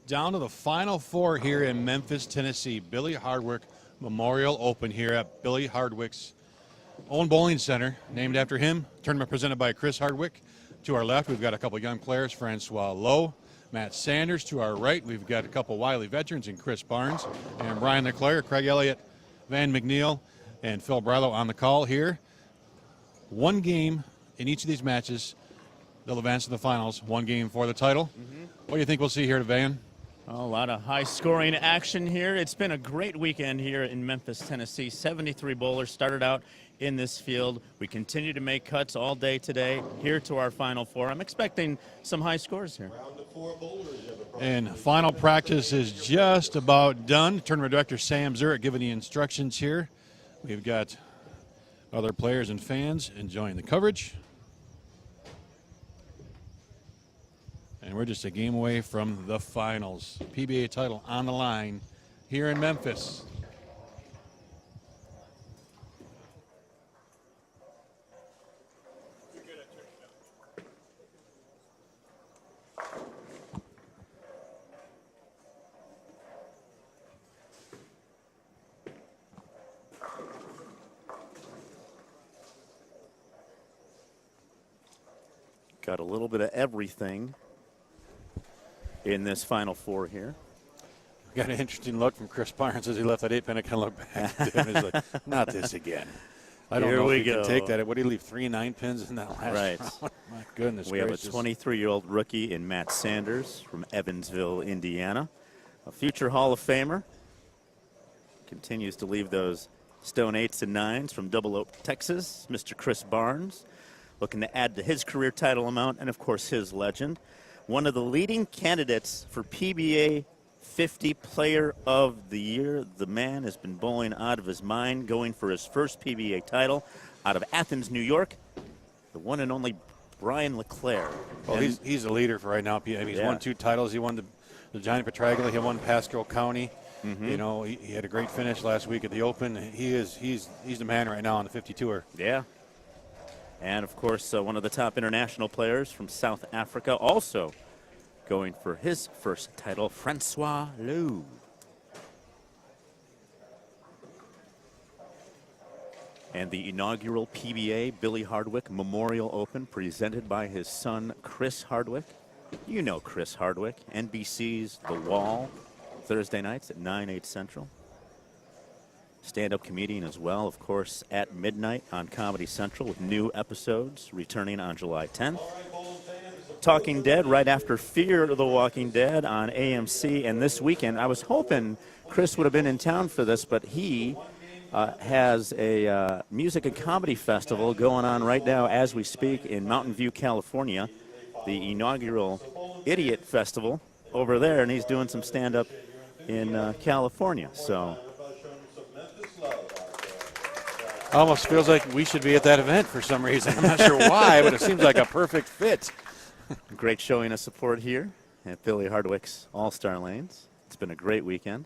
down to the Final Four here in Memphis, Tennessee. Billy Hardwick Memorial Open here at Billy Hardwick's own bowling center, named after him. Tournament presented by Chris Hardwick. To our left, we've got a couple young players, Francois Lowe, Matt Sanders. To our right, we've got a couple wily veterans in Chris Barnes and Brian Leclerc, Craig Elliott, Van McNeil, and Phil Brillo on the call here. One game in each of these matches. They'll advance to the finals. One game for the title. What do you think we'll see here, Van? A lot of high-scoring action here. It's been a great weekend here in Memphis, Tennessee. 73 bowlers started out in this field. We continue to make cuts all day today here to our Final Four. I'm expecting some high scores here. And final practice is just about done. Tournament director Sam Zurich giving the instructions here. We've got other players and fans enjoying the coverage. And we're just a game away from the finals. PBA title on the line here in Memphis. Got a little bit of everything in this Final Four here. Got an interesting look from Chris Barnes as he left that 8-pin. I kind of looked back at him. He's like, not this again. I don't know if he can take that. What did he leave, 3 9-pins in that last round? My goodness we gracious. have a 23-year-old rookie in Matt Sanders from Evansville, Indiana. A future Hall of Famer. Continues to leave those stone 8s and 9s from Double Oak, Texas. Mr. Chris Barnes looking to add to his career title amount and, of course, his legend. One of the leading candidates for PBA 50 Player of the Year. The man has been bowling out of his mind, going for his first PBA title out of Athens, New York. The one and only Brian Leclerc. Well, he's a leader for right now. I mean, he's won 2 titles. He won the Johnny Petraglia. He won Pasco County. You know, he had a great finish last week at the Open. He's the man right now on the 50 Tour. Yeah. And, of course, one of the top international players from South Africa, also going for his first title, Francois Lowe. And the inaugural PBA Billy Hardwick Memorial Open presented by his son, Chris Hardwick. You know Chris Hardwick, NBC's The Wall, Thursday nights at 9/8 Central. Stand-up comedian as well, of course, at midnight on Comedy Central with new episodes returning on July 10th. Talking Dead right after Fear of the Walking Dead on AMC. And this weekend, I was hoping Chris would have been in town for this, but he has a music and comedy festival going on right now as we speak in Mountain View, California. The inaugural Idiot Festival over there, and he's doing some stand-up in California. So almost feels like we should be at that event for some reason. I'm not sure why, but it seems like a perfect fit. Great showing of support here at Billy Hardwick's All-Star Lanes. It's been a great weekend.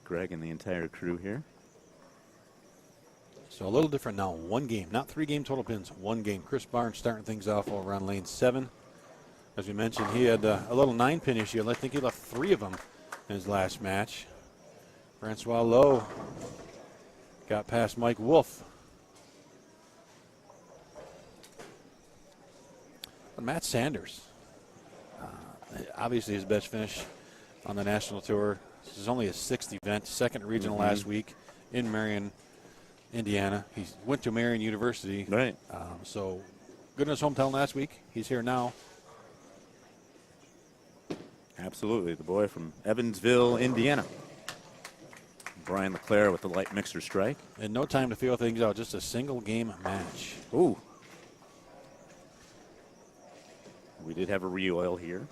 Greg and the entire crew here. So a little different now. 1 game, not 3 game total pins, 1 game. Chris Barnes starting things off over on lane 7. As we mentioned, he had a little 9-pin issue. I think he left 3 of them in his last match. Francois Lowe got past Mike Wolf. But Matt Sanders, obviously his best finish on the national tour. This is only his 6th event, 2nd regional last week in Marion, Indiana. He went to Marion University. Right. So good in his hometown last week. He's here now. Absolutely. The boy from Evansville, Indiana. Brian Leclerc with the light mixer strike. And no time to feel things out. Just a single game match. Ooh. We did have a re-oil here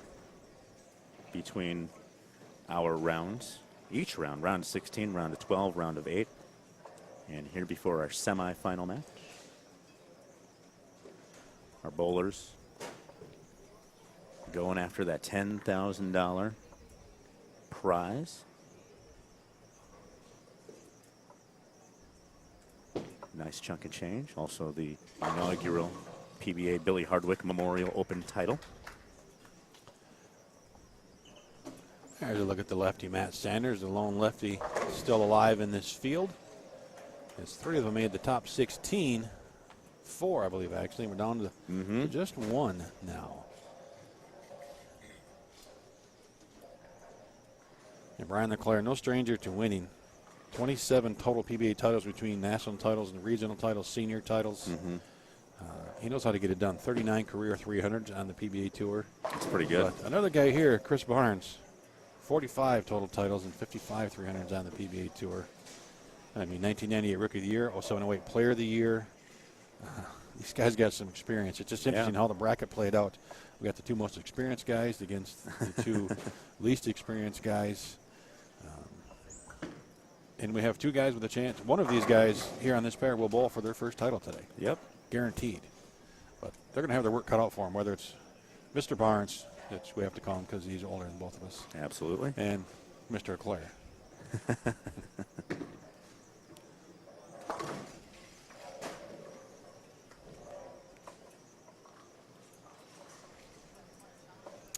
between our rounds. Each round, round of 16, round of 12, round of 8. And here before our semi-final match. Our bowlers going after that $10,000 prize. Nice chunk of change. Also the inaugural PBA Billy Hardwick Memorial Open title. There's a look at the lefty, Matt Sanders, the lone lefty still alive in this field. As 3 of them made the top 16. 4, I believe, actually. We're down to just 1 now. And Brian Leclerc, no stranger to winning. 27 total PBA titles between national titles and regional titles, senior titles. He knows how to get it done. 39 career 300s on the PBA Tour. That's pretty good. But another guy here, Chris Barnes, 45 total titles and 55 300s on the PBA Tour. I mean, 1998 Rookie of the Year, 07-08 Player of the Year. These guys got some experience. It's just interesting how the bracket played out. We got the 2 most experienced guys against the 2 least experienced guys. And we have 2 guys with a chance. One of these guys here on this pair will bowl for their first title today. Yep. Guaranteed. But they're going to have their work cut out for them, whether it's Mr. Barnes, which we have to call him because he's older than both of us. Absolutely. And Mr. Leclerc.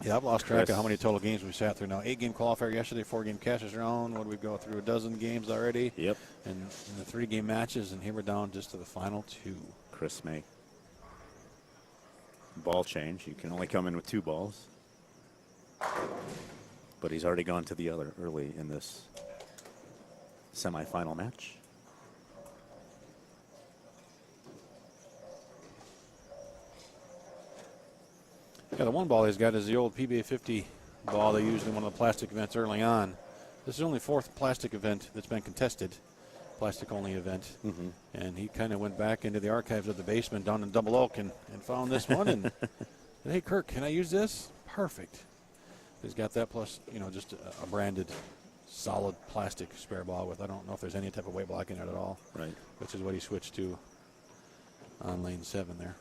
Yeah, I've lost track of how many total games we sat through now. 8-game qualifier yesterday, 4-game Cashers round. What did we go through? A dozen games already. Yep. And the 3-game matches, and here we're down just to the final 2. Chris May. Ball change. You can only come in with 2 balls. But he's already gone to the other early in this semifinal match. Yeah, the one ball he's got is the old PBA 50 ball they used in one of the plastic events early on. This is only 4th plastic event that's been contested, plastic-only event. And he kind of went back into the archives of the basement down in Double Oak and found this one and said, hey, Kirk, can I use this? Perfect. He's got that plus, you know, just a branded solid plastic spare ball with, I don't know if there's any type of weight block in it at all. Right. Which is what he switched to on lane 7 there.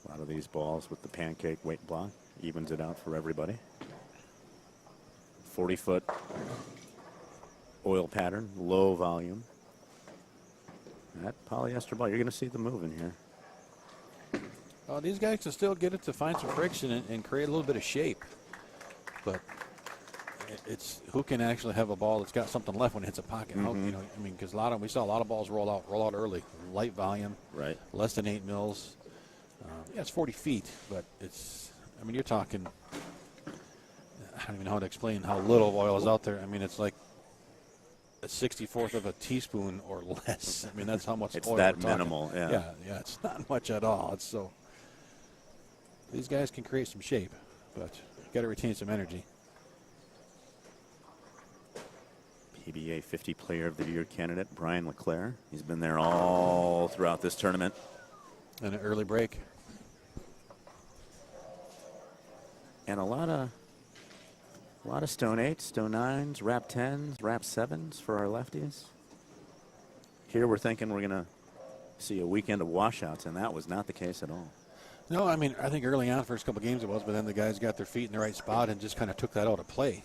A lot of these balls with the pancake weight block evens it out for everybody. 40-foot oil pattern, low volume. That polyester ball, you're going to see the move in here. These guys can still get it to find some friction and create a little bit of shape. But it's who can actually have a ball that's got something left when it hits a pocket. You know, I mean, because we saw a lot of balls roll out early. Light volume, right? Less than 8 mils. Yeah, it's 40 feet, but it's, I mean, you're talking, I don't even know how to explain how little oil is out there. I mean, it's like a 64th of a teaspoon or less. I mean, that's how much it's oil that we're talking. minimal, Yeah, it's not much at all. It's so, these guys can create some shape, but you got to retain some energy. PBA 50 Player of the Year candidate, Brian Leclerc. He's been there all throughout this tournament. And an early break. And a lot of stone 8s, stone 9s, wrap 10s, wrap 7s for our lefties. Here we're thinking we're going to see a weekend of washouts, and that was not the case at all. No, I mean, I think early on, first couple games it was, but then the guys got their feet in the right spot and just kind of took that out of play.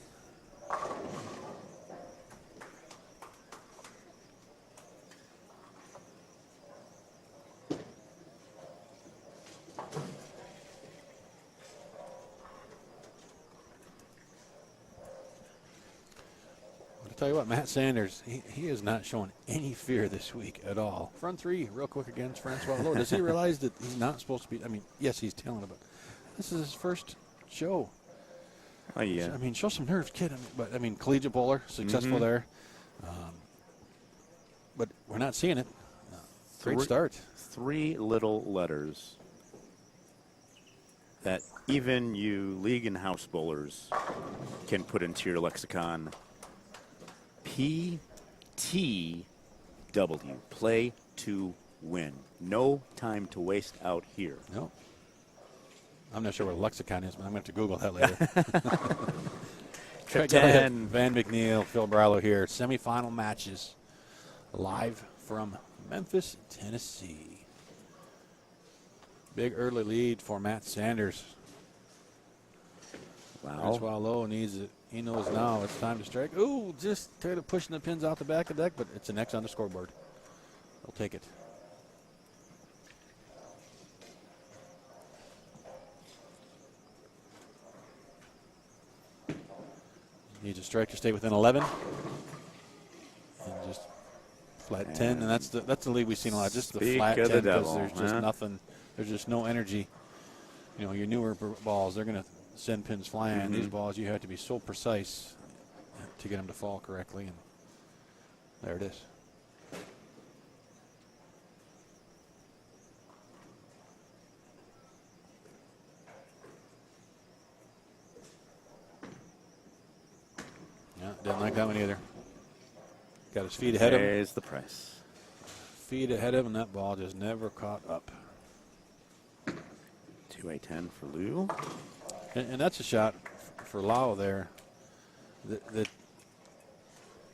Tell you what, Matt Sanders, he is not showing any fear this week at all. Front 3, real quick against Francois Lowe. Does he realize that he's not supposed to be? I mean, yes, he's talented, but this is his first show. Oh, yeah. I mean, show some nerve, kid. I mean, collegiate bowler, successful there. But we're not seeing it. Great start. 3 little letters that even you league and house bowlers can put into your lexicon. PTW, play to win. No time to waste out here. No. I'm not sure what a lexicon is, but I'm going to have to Google that later. Trip 10. Van McNeil, Phil Brallo here. Semifinal matches live from Memphis, Tennessee. Big early lead for Matt Sanders. Wow. Francois Lowe needs it. He knows now it's time to strike. Ooh, just kind of pushing the pins out the back of the deck, but it's an X on the scoreboard. They'll take it. Needs a strike to stay within 11. And just flat 10, and that's the lead we've seen a lot. Just the flat 10 because there's just nothing. There's just no energy. You know, your newer balls, they're going to send pins flying. These balls, you have to be so precise to get them to fall correctly, and there it is. Yeah, didn't like that one either. Got his feet ahead of him. There's the price. Feet ahead of him, and that ball just never caught up. 2-10 for Lou. And that's a shot for Lau there that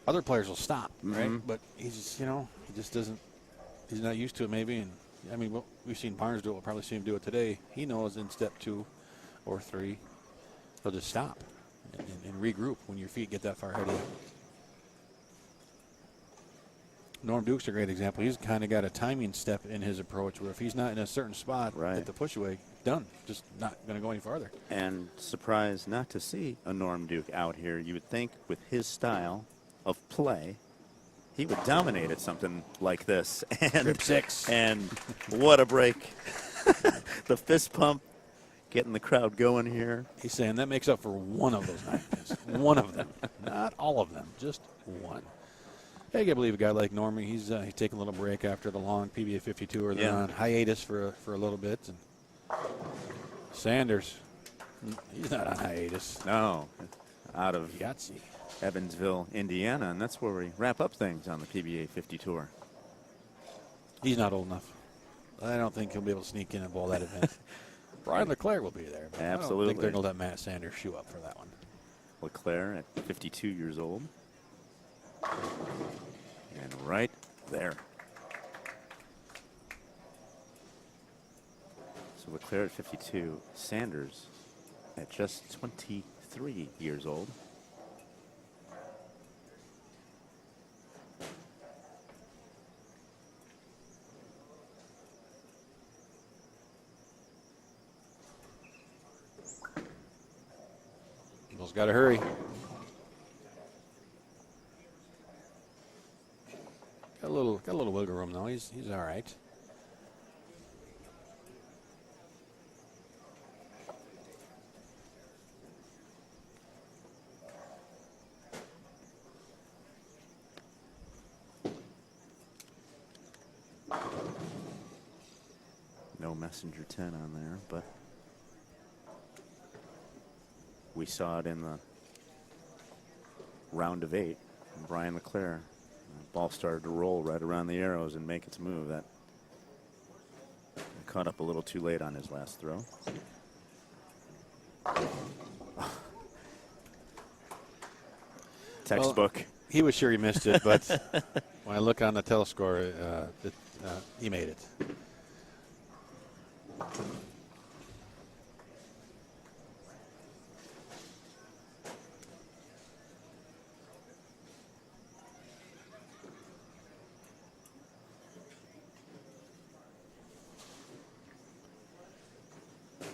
other players will stop, right? But he's just, you know, he just doesn't, he's not used to it maybe. And I mean, we've seen Barnes do it. We'll probably see him do it today. He knows in step 2 or 3, he'll just stop and regroup when your feet get that far ahead of you. Norm Duke's a great example. He's kind of got a timing step in his approach where if he's not in a certain spot at the push away, done. Just not going to go any farther. And surprised not to see a Norm Duke out here. You would think with his style of play, he would dominate at something like this. And Trip 6. And what a break. The fist pump getting the crowd going here. He's saying that makes up for one of those 9 pins. One of them. Not all of them, just one. I can't believe a guy like Norman. He's taking a little break after the long PBA 52, or they're on hiatus for a little bit. And Sanders, he's not on hiatus. No, out of Yahtzee. Evansville, Indiana, and that's where we wrap up things on the PBA 50 Tour. He's not old enough. I don't think he'll be able to sneak in and bowl that event. Brian Leclerc will be there. But absolutely. I don't think they're going to let Matt Sanders shoe up for that one. Leclerc at 52 years old. And right there. So Leclerc at 52, Sanders at just 23 years old. Eagles got to hurry. Got a little wiggle room though. He's all right. No messenger 10 on there, but we saw it in the round of 8. Brian Leclerc. Ball started to roll right around the arrows and make its move. That caught up a little too late on his last throw. Textbook. Well, he was sure he missed it, but when I look on the telescore, he made it.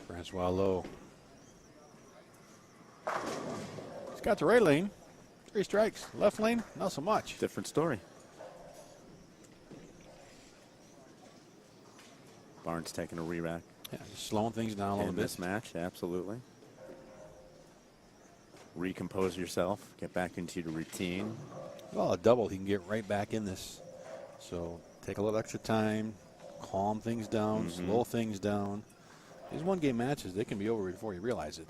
Francois Lowe. He's got the right lane. 3 strikes. Left lane, not so much. Different story. Barnes taking a re-rack. Yeah, just slowing things down a little bit. In this match, absolutely. Recompose yourself. Get back into your routine. Well, a double, he can get right back in this. So take a little extra time, calm things down, slow things down. These one-game matches, they can be over before you realize it.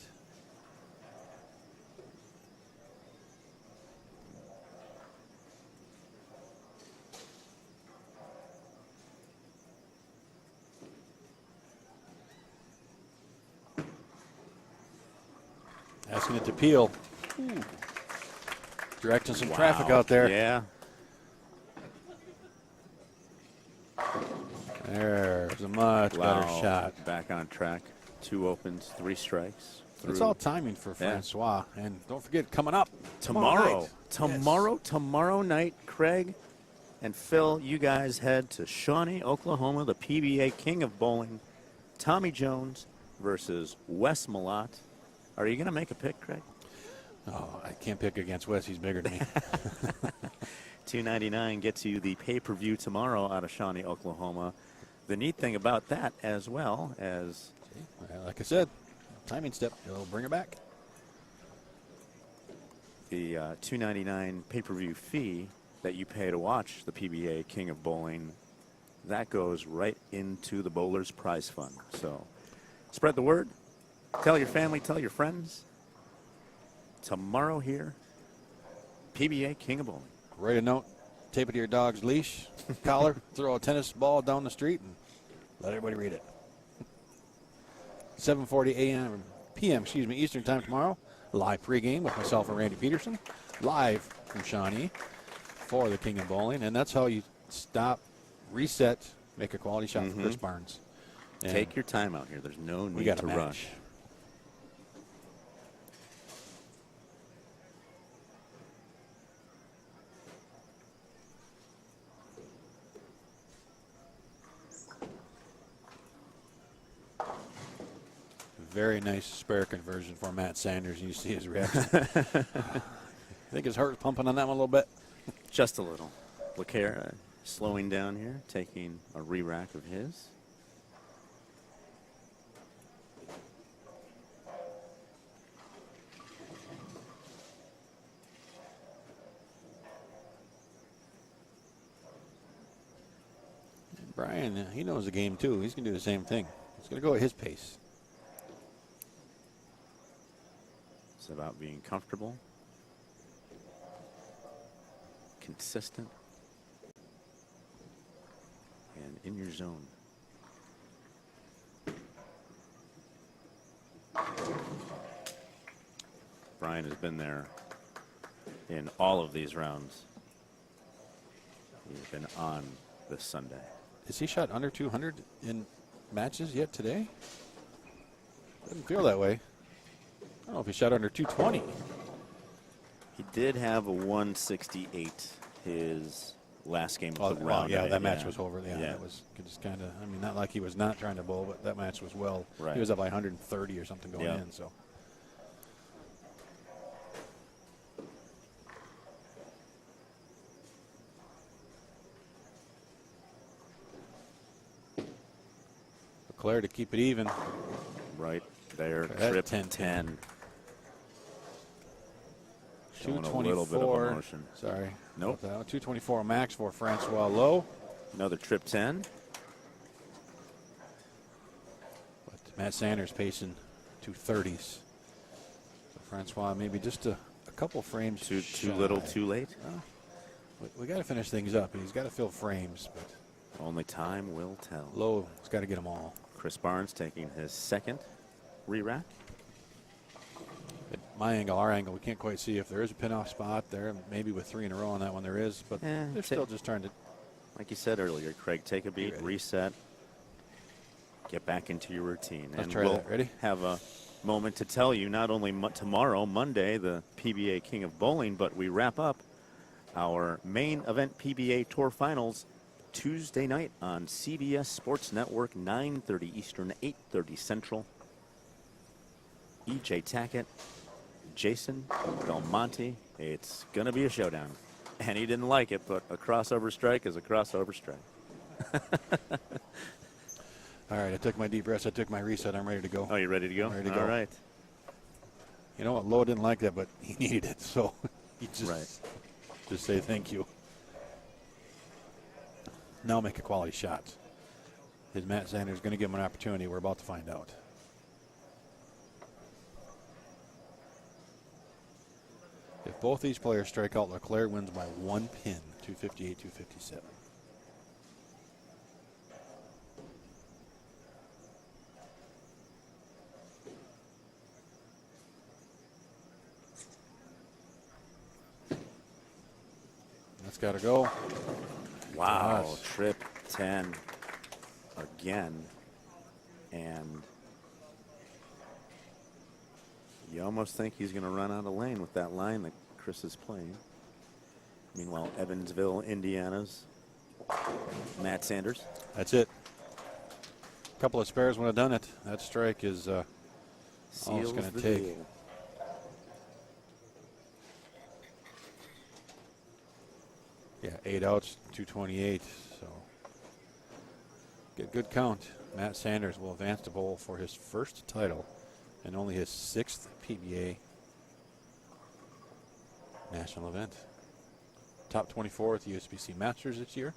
Asking it to peel. Ooh. Directing some traffic out there. Yeah. There's a much better shot. Back on track. 2 opens, 3 strikes. It's all timing for Francois. And don't forget, coming up tomorrow night, Craig and Phil, you guys head to Shawnee, Oklahoma, the PBA King of Bowling, Tommy Jones versus Wes Malott. Are you going to make a pick, Craig? Oh, I can't pick against Wes. He's bigger than me. $2.99 gets you the pay-per-view tomorrow out of Shawnee, Oklahoma. The neat thing about that, as well as, Like I said, timing step. It'll bring it back. the $2.99 pay-per-view fee that you pay to watch the PBA King of Bowling, that goes right into the Bowlers Prize Fund. So spread the word. Tell your family, tell your friends. Tomorrow here, PBA King of Bowling. Write a note, tape it to your dog's leash, collar, throw a tennis ball down the street, and let everybody read it. 7:40 a.m. p.m. Eastern time tomorrow. Live pregame with myself and Randy Peterson. Live from Shawnee for the King of Bowling. And that's how you stop, reset, make a quality shot for Chris Barnes. And take your time out here. There's no we need got to a rush. match. Very nice spare conversion for Matt Sanders. You see his reaction. I think his heart's pumping on that one a little bit. Just a little. LeCare slowing down here, taking a re-rack of his. Brian, he knows the game too. He's going to do the same thing. He's going to go at his pace. It's about being comfortable, consistent, and in your zone. Brian has been there in all of these rounds. He's been on this Sunday. Has he shot under 200 in matches yet today? Doesn't feel that way. I don't know if he shot under 220. He did have a 168 his last game of the Well, round. yeah, that match was over. Yeah, that was just kind of, I mean, not like he was not trying to bowl, but that match was well. Right. He was up by 130 or something going in, so. Leclerc to keep it even. Right there, That trip 10-10. Showing a little bit of 224. emotion. Sorry. Nope. 224 max for Francois Lowe. Another trip 10. But Matt Sanders pacing 230s. So Francois maybe just a couple frames Too shy. little, too late. We got to finish things up. He's got to fill frames, but Only time will tell. Lowe's got to get them all. Chris Barnes taking his second re-rack. At my angle, our angle, we can't quite see if there is a pin-off spot there. Maybe with 3 in a row on that one there is, but they're still just trying to. Like you said earlier, Craig, take a beat, ready. reset, get back into your routine. Let's and try we'll that. Ready? have a moment to tell you not only tomorrow, Monday, the PBA King of Bowling, but we wrap up our main event PBA Tour Finals Tuesday night on CBS Sports Network, 9:30 Eastern, 8:30 Central. E.J. Tackett, Jason Belmonte. It's going to be a showdown. And he didn't like it, but a crossover strike is a crossover strike. All right, I took my deep breaths. I took my reset. I'm ready to go. Oh, you ready to go? I'm ready to go. All right. You know what? Lowe didn't like that, but he needed it, so he just Right. just say thank you. Now make a quality shot. Is Matt Sanders going to give him an opportunity? We're about to find out. If both these players strike out, Leclerc wins by 1 pin, 258-257. That's got to go. Wow. Yes. Trip 10 again. And you almost think he's going to run out of lane with that line that Chris is playing. Meanwhile, Evansville, Indiana's Matt Sanders. That's it. A couple of spares would have done it. That strike is all it's Seals going to the take. deal. Yeah, 8 outs, 228. So get good count. Matt Sanders will advance to bowl for his first title and only his 6th PBA national event. Top 24 at the USBC Masters this year.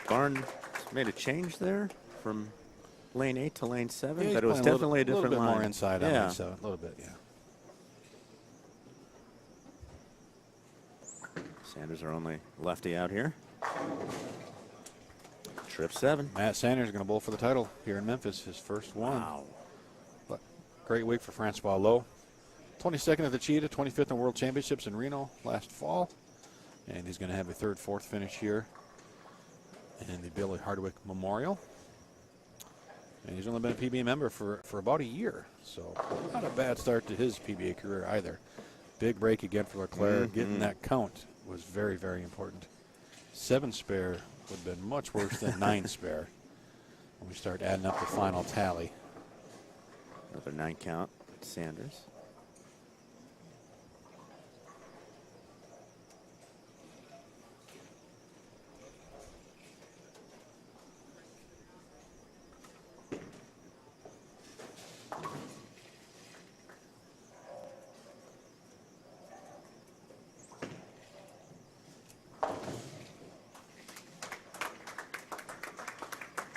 Barn made a change there from lane 8 to lane 7, Yeah, but it was definitely a different little bit line. more inside on Yeah. lane 7, a little bit, yeah. Sanders are only lefty out here. Trip 7. Matt Sanders is going to bowl for the title here in Memphis, his first one. Wow. But great week for Francois Lowe. 22nd at the Cheetah, 25th in World Championships in Reno last fall. And he's going to have a 3rd, 4th finish here in the Billy Hardwick Memorial. And he's only been a PBA member for about a year. So not a bad start to his PBA career either. Big break again for Leclerc. Getting that count was very, very important. 7 spare would have been much worse than 9 spare when we start adding up the final tally. Another 9 count, Sanders.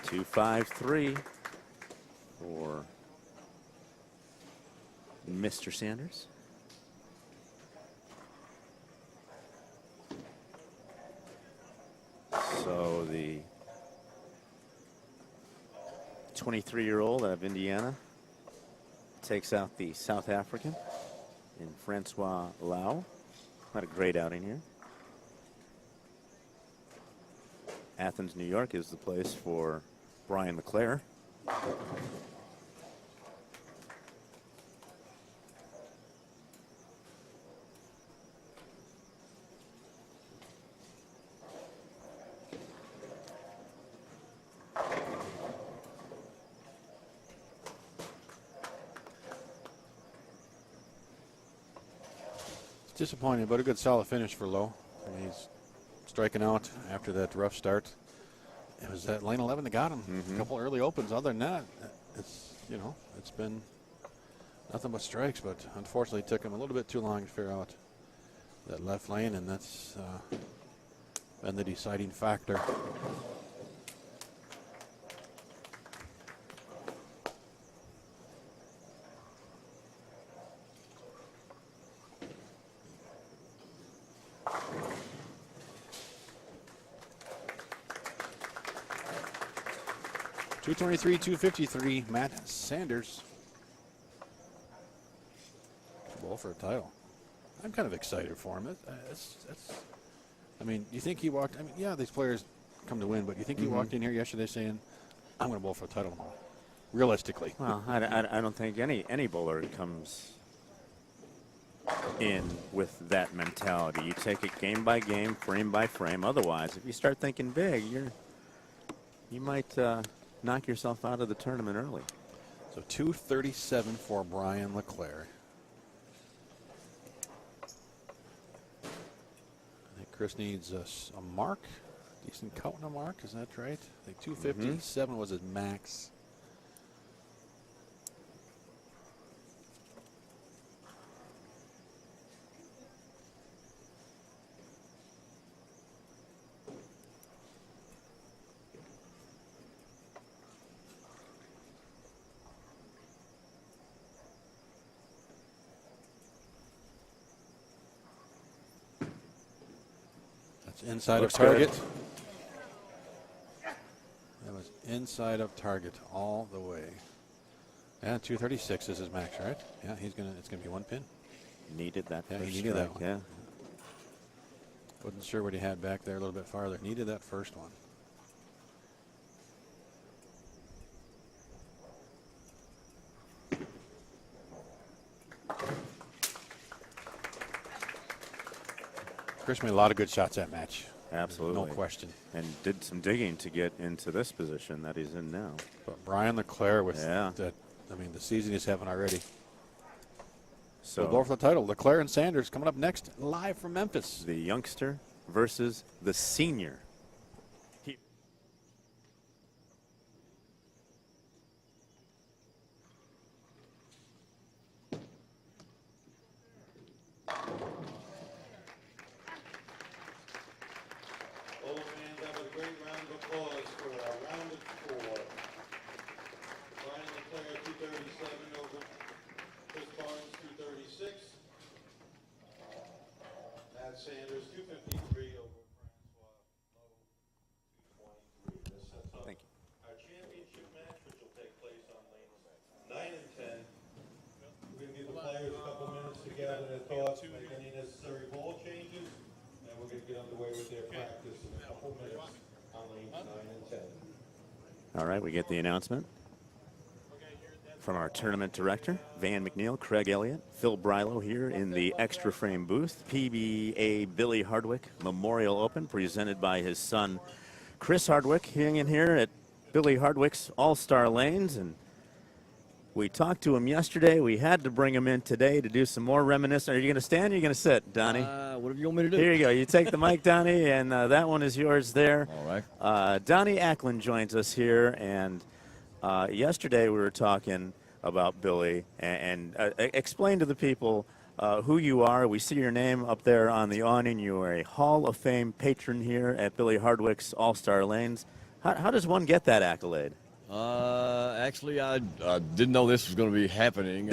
Two, 5, 3 for Mr. Sanders. So the 23-year-old out of Indiana takes out the South African in Francois Lau. Had a great outing here. Athens, New York is the place for Brian Leclerc. Disappointing, but a good solid finish for Lowe. I mean, he's striking out after that rough start. It was that lane 11 that got him. A couple early opens. Other than that, it's been nothing but strikes. But unfortunately, it took him a little bit too long to figure out that left lane, and that's been the deciding factor. .223, 253, Matt Sanders. Bowl for a title. I'm kind of excited for him. I mean, do you think he walked? I mean, yeah, these players come to win, but do you think he walked in here yesterday saying, "I'm going to bowl for a title tomorrow"? Realistically. Well, I don't think any bowler comes in with that mentality. You take it game by game, frame by frame. Otherwise, if you start thinking big, you might knock yourself out of the tournament early. So 237 for Brian Leclerc. I think Chris needs a mark, decent count and a mark. Is that right? I think 257 was his max. Inside Looks of target. good. That was inside of target all the way. And 236 is his max, right? Yeah, it's gonna be one pin. Needed that Yeah, first he needed that strike, one. yeah. Wasn't sure what he had back there a little bit farther. Needed that first one. Chris made a lot of good shots that match. Absolutely. No question. And did some digging to get into this position that he's in now. But Brian Leclerc with Yeah. that, I mean, the season he's having already. So We'll go for the title. Leclerc and Sanders coming up next, live from Memphis. the youngster versus the senior. All fans have a great round of applause for our round of 4. Brian Leclerc, 237 over Chris Barnes, 236. Matt Sanders, 253 over Francois Lowe, 223. This sets up Thank you. our championship match, which will take place on lanes 9 and 10. We're going to give the players a couple minutes to gather their thoughts, make any necessary ball changes, and we're going to get underway with their practice in a couple minutes on lanes 9 and 10. All right, we get the announcement from our tournament director, Van McNeil, Craig Elliott, Phil Brylow here in the Extra Frame booth. PBA Billy Hardwick Memorial Open presented by his son, Chris Hardwick, hanging here at Billy Hardwick's All-Star Lanes. And we talked to him yesterday. We had to bring him in today to do some more reminiscing. Are you going to stand or are you going to sit, Donnie? Whatever you want me to do. Here you go. You take the mic, Donnie, and that one is yours there. All right. Donnie Ackland joins us here, and yesterday we were talking about Billy, and explain to the people who you are. We see your name up there on the awning. You are a Hall of Fame patron here at Billy Hardwick's All-Star Lanes. How does one get that accolade? Actually, I didn't know this was going to be happening.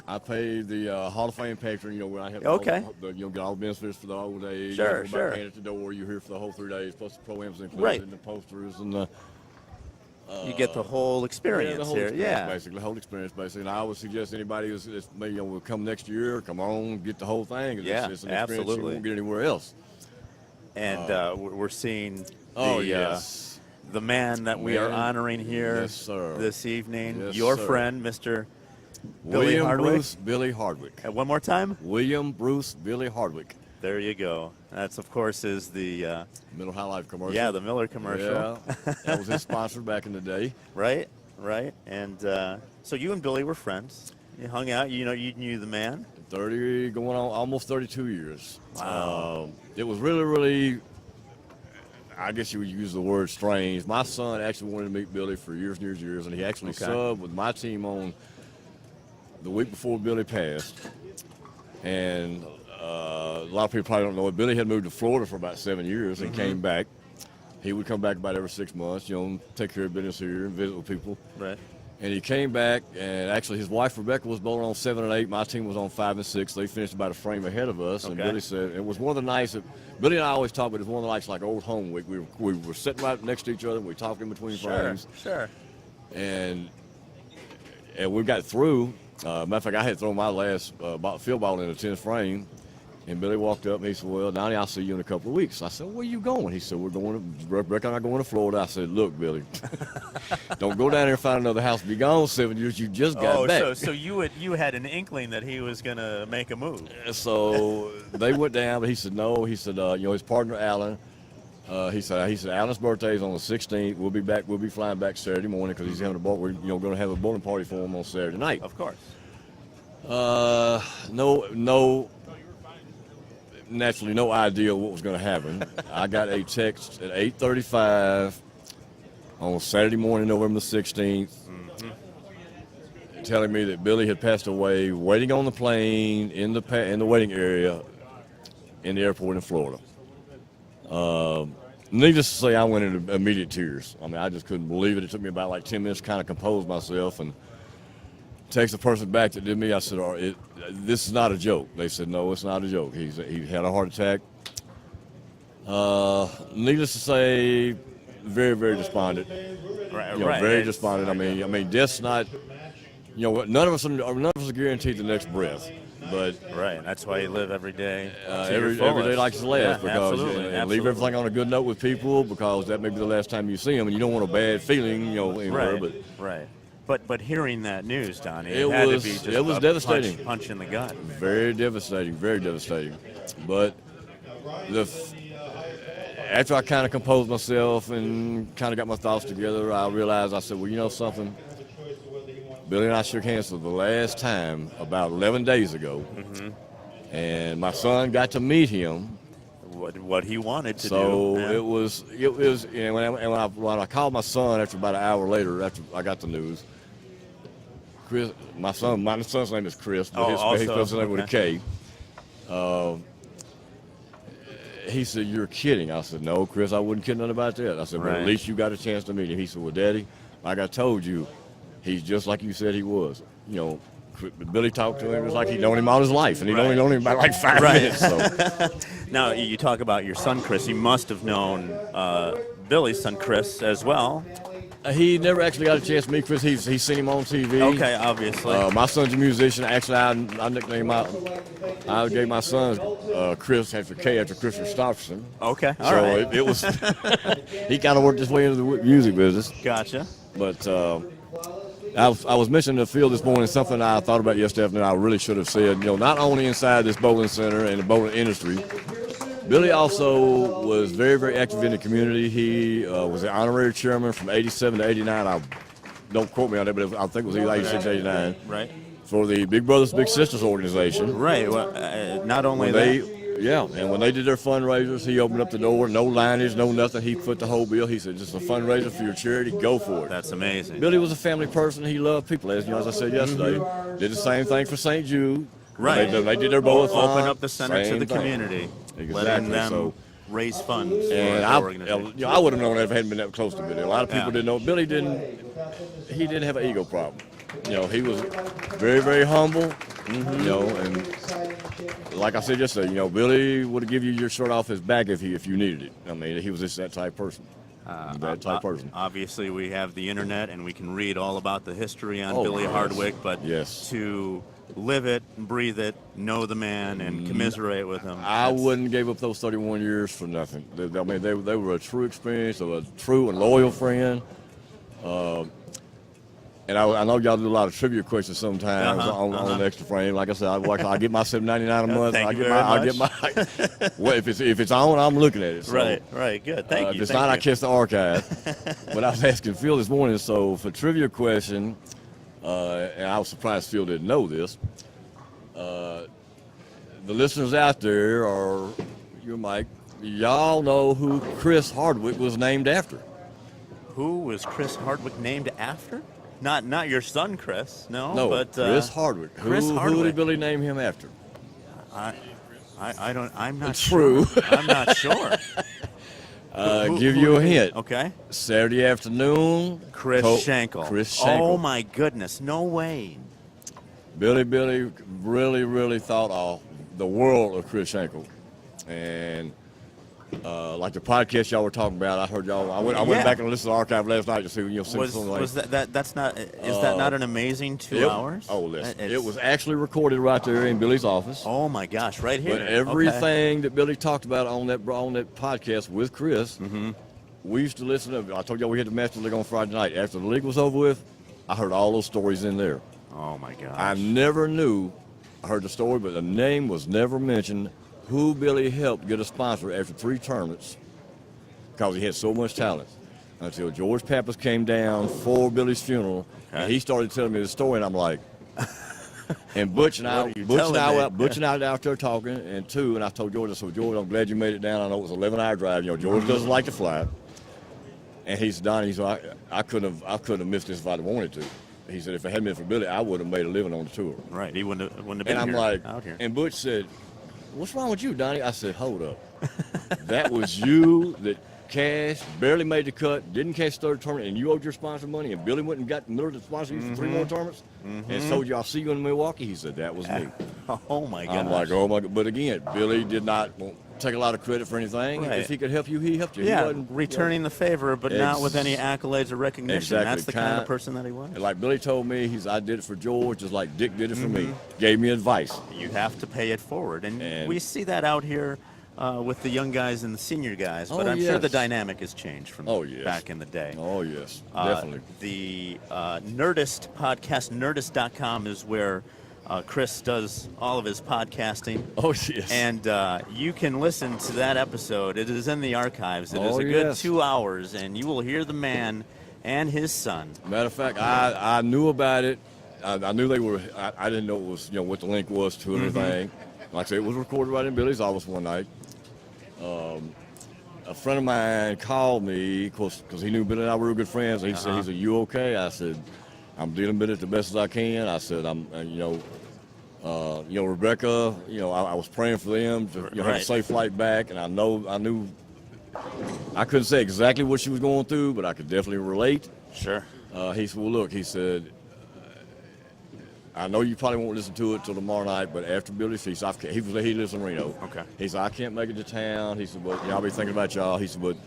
I paid the Hall of Fame patron, when I have get all the benefits for the whole day. Sure, you sure. Hand at the door. You're here for the whole 3 days, plus the programs included, Right. and the posters and the. You get the whole experience the whole here. experience, basically, the whole experience, basically. And I would suggest anybody who's maybe will come next year, come on, get the whole thing. Yeah, it's an experience absolutely. you won't get anywhere else. And we're seeing Yes. the man that we are honoring here Yes, sir. this evening. Yes, Your sir. friend, Mr. Billy William Hardwick. Bruce Billy Hardwick. One more time. William Bruce Billy Hardwick. There you go. That's, of course, is the Miller High Life commercial. the Miller commercial. Yeah, that was his sponsor back in the day. Right. And so you and Billy were friends. You hung out. You knew the man. 30, going on almost 32 years. Wow. It was really, really, I guess you would use the word strange. My son actually wanted to meet Billy for years and years and years, and he actually subbed with my team on the week before Billy passed. And a lot of people probably don't know it. Billy had moved to Florida for about 7 years and came back. He would come back about every 6 months, take care of business here and visit with people. Right. And he came back, and actually his wife Rebecca was bowling on 7 and 8. My team was on 5 and 6. They finished about a frame ahead of us. And Billy said it was one of the nights that Billy and I always talk about. It was one of the nights like old home week. We were sitting right next to each other. And we talked in between frames. Sure. And we got through. Matter of fact, I had thrown my last field ball in the 10th frame. And Billy walked up and he said, "Well, Donnie, I'll see you in a couple of weeks." I said, "Where are you going?" He said, "Rebecca and I going to Florida." I said, "Look, Billy, don't go down there and find another house. Be gone 7 years. You just got back." So you had an inkling that he was going to make a move. So they went down, but he said no. He said, his partner Alan. He said Alan's birthday is on the 16th. We'll be back. We'll be flying back Saturday morning because he's having we're going to have a bowling party for him on Saturday night. Of course. Naturally, no idea what was going to happen. I got a text at 8:35 on Saturday morning, November the 16th, telling me that Billy had passed away, waiting on the plane in the waiting area in the airport in Florida. Needless to say, I went into immediate tears. I mean, I just couldn't believe it. It took me about like 10 minutes to kind of compose myself and text the person back that did me. I said, "This is not a joke." They said, "No, it's not a joke. He had a heart attack." Needless to say, very, very despondent. Right. Very despondent. I mean, death's not. None of us are guaranteed the next breath. But that's why you live every day. every day like it's the last, because absolutely. and leave everything on a good note with people, because that may be the last time you see them, and you don't want a bad feeling, anywhere. But hearing that news, Donnie, It had was- to be just it was a devastating. punch in the gut. Very devastating, very devastating. But after I kind of composed myself and kind of got my thoughts together, I realized, I said, well, you know something? Billy and I shook hands for the last time about 11 days ago. And my son got to meet him. What he wanted to do. So Yeah. it was, you know, when I called my son after about an hour later, after I got the news, Chris, my son's name is Chris, but his first name with a K. He said, "You're kidding." I said, "No, Chris, I wouldn't kid nothing about that." I said, "But at least you got a chance to meet him." He said, "Well, Daddy, like I told you, he's just like you said he was. You know, Billy talked to him, it was like he'd known him all his life, and he'd only known him about like 5 minutes." So. Now, you talk about your son, Chris. You must have known Billy's son, Chris, as well. He never actually got a chance to meet Chris. He's seen him on TV. Okay, obviously. My son's a musician. Actually, I nicknamed I gave my son Chris after K after Chris Christopherson. Okay, all so right. it was he kind of worked his way into the music business. Gotcha. But I was mentioning the field this morning, something I thought about yesterday afternoon I really should have said. You know, not only inside this bowling center and the bowling industry, Billy also was very, very active in the community. He was the honorary chairman from 87 to 89. Don't quote me on that, but I think it was either 86, 89. Right. For the Big Brothers Big Sisters organization. Right. Well, not only that. Yeah, and when they did their fundraisers, he opened up the door, no lineage, no nothing. He put the whole bill. He said, "Just a fundraiser for your charity, go for it." That's amazing. Billy was a family person. He loved people, as I said yesterday. Did the same thing for St. Jude. Right. They did their bowling fund. Open up the center to the community, letting them raise funds for and the organization. I would have known that if I hadn't been that close to Billy. A lot of people didn't know. Billy didn't have an ego problem. You know, he was very, very humble. You know, and like I said yesterday, you know, Billy would give you your shirt off his back if you needed it. I mean, he was just that type of person. Obviously, we have the internet, and we can read all about the history on Billy Hardwick, but to live it, breathe it, know the man, and commiserate with him. I wouldn't give up those 31 years for nothing. They were a true experience of a true and loyal friend. And I know y'all do a lot of trivia questions sometimes on Extra Frame. Like I said, I get my $7.99 a month. I get my. Well, if it's on, I'm looking at it. So, right, good. Thank you. If it's not, I catch the archive. But I was asking Phil this morning. So for trivia question, and I was surprised Phil didn't know this. The listeners out there, or you, Mike, y'all know who Chris Hardwick was named after? Who was Chris Hardwick named after? Not your son, Chris. No, but Chris Hardwick. Who did Billy name him after? I don't. I'm not True. sure. I'm not sure. Give you a hint. Okay. Saturday afternoon. Chris Schenkel. Chris Schenkel. Oh my goodness! No way. Billy really, really thought the world of Chris Schenkel, and like the podcast y'all were talking about, I heard y'all. I went back and listened to the archive last night to see something like. Was that's not? Is that not an amazing 2 hours? Oh, listen. It was actually recorded right there in Billy's office. Oh my gosh, right here. But everything that Billy talked about on that podcast with Chris, we used to listen to. I told y'all we had the Master League on Friday night. After the league was over with, I heard all those stories in there. Oh my gosh. I never knew. I heard the story, but the name was never mentioned. Who Billy helped get a sponsor after 3 tournaments because he had so much talent. Until George Pappas came down for Billy's funeral, and he started telling me the story, and I'm like, and Butch and I out there talking, and I told George, I said, George, I'm glad you made it down. I know it was an 11-hour drive. You know, George doesn't like to fly. And he said, Donnie, I couldn't have missed this if I'd wanted to. He said, if it hadn't been for Billy, I would have made a living on the tour. Right, he wouldn't have been and I'm here, like, out here. And Butch said, what's wrong with you, Donnie? I said, hold up. That was you that barely made the cut, didn't catch the 3rd tournament, and you owed your sponsor money, and Billy went and got the middle of the sponsor you for 3 more tournaments, and told you, I'll see you in Milwaukee. He said, that was me. Oh, my God. I'm like, oh, my God. But again, Billy did not take a lot of credit for anything. Right. If he could help you, he helped you. Yeah, returning the favor, but not with any accolades or recognition. Exactly. That's the kind of person that he was. And like Billy told me, I did it for George, just like Dick did it for me. Gave me advice. You have to pay it forward. And we see that out here with the young guys and the senior guys, but I'm sure the dynamic has changed from back in the day. Oh, yes, definitely. The Nerdist podcast, Nerdist.com, is where Chris does all of his podcasting. Oh, yes. And you can listen to that episode. It is in the archives. It is Oh, a good yes. 2 hours, and you will hear the man and his son. Matter of fact, I knew about it. I knew they were. I didn't know it was, what the link was to it or anything. Like I said, it was recorded right in Billy's office one night. A friend of mine called me, because he knew Billy and I were real good friends. And he said, "You okay?" I said, "I'm dealing with it the best as I can." I said, Rebecca, I was praying for them to have a safe flight back, and I knew I couldn't say exactly what she was going through, but I could definitely relate. Sure. He said, "Well, look," he said, "I know you probably won't listen to it till tomorrow night, but after Billy's feast," he lives in Reno. Okay. He said, "I can't make it to town." He said, "But I'll be thinking about y'all." He said, "But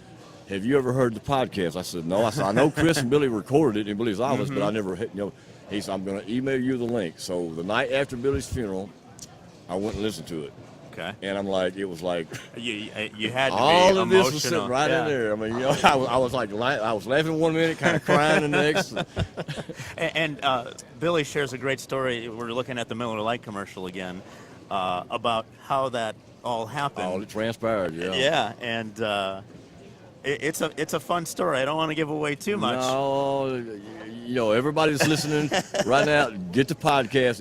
have you ever heard the podcast?" I said, "No." I said, "I know Chris and Billy recorded it in Billy's office, but I never, He said, "I'm going to email you the link." So the night after Billy's funeral, I went and listened to it. Okay. And it was like you had to all be of emotional. this was sitting right in there. I mean, I was laughing 1 minute, kind of crying the next. And Billy shares a great story. We're looking at the Miller Lite commercial again about how that all happened. All it transpired, yeah. Yeah, and it's a fun story. I don't want to give away too much. No, everybody that's listening right now, get the podcast.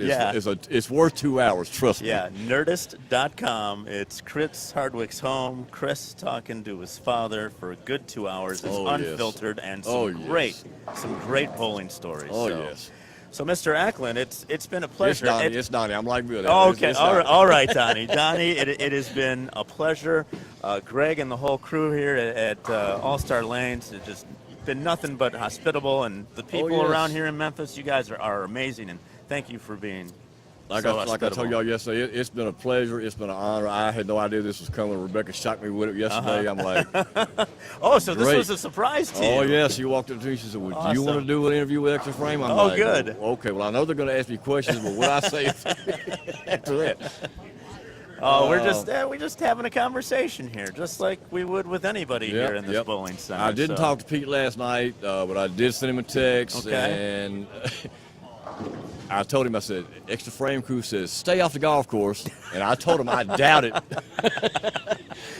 It's worth 2 hours, trust me. Yeah, Nerdist.com. It's Chris Hardwick's home. Chris talking to his father for a good 2 hours. It's unfiltered and some great bowling stories. Oh, yes. So, Mr. Ackland, it's been a pleasure. It's Donnie. I'm like Billy. Oh, okay. All right, Donnie. Donnie, it has been a pleasure. Greg and the whole crew here at All-Star Lanes have just been nothing but hospitable, and the people around here in Memphis, you guys are amazing, and thank you for being Like so I told y'all yesterday, it's been a pleasure. It's been an honor. I had no idea this was coming. Rebecca shocked me with it yesterday. I'm like, oh, so great. This was a surprise to you. Oh, yes. She walked up to me. She said, well, do you want to do an interview with Extra Frame? I'm like, good. Okay, well, I know they're going to ask me questions, but what I say after that? Oh, we're just having a conversation here, just like we would with anybody here in this bowling center. I didn't talk to Pete last night, but I did send him a text, Okay. and I told him, I said, Extra Frame Crew says, stay off the golf course, and I told him I doubt it.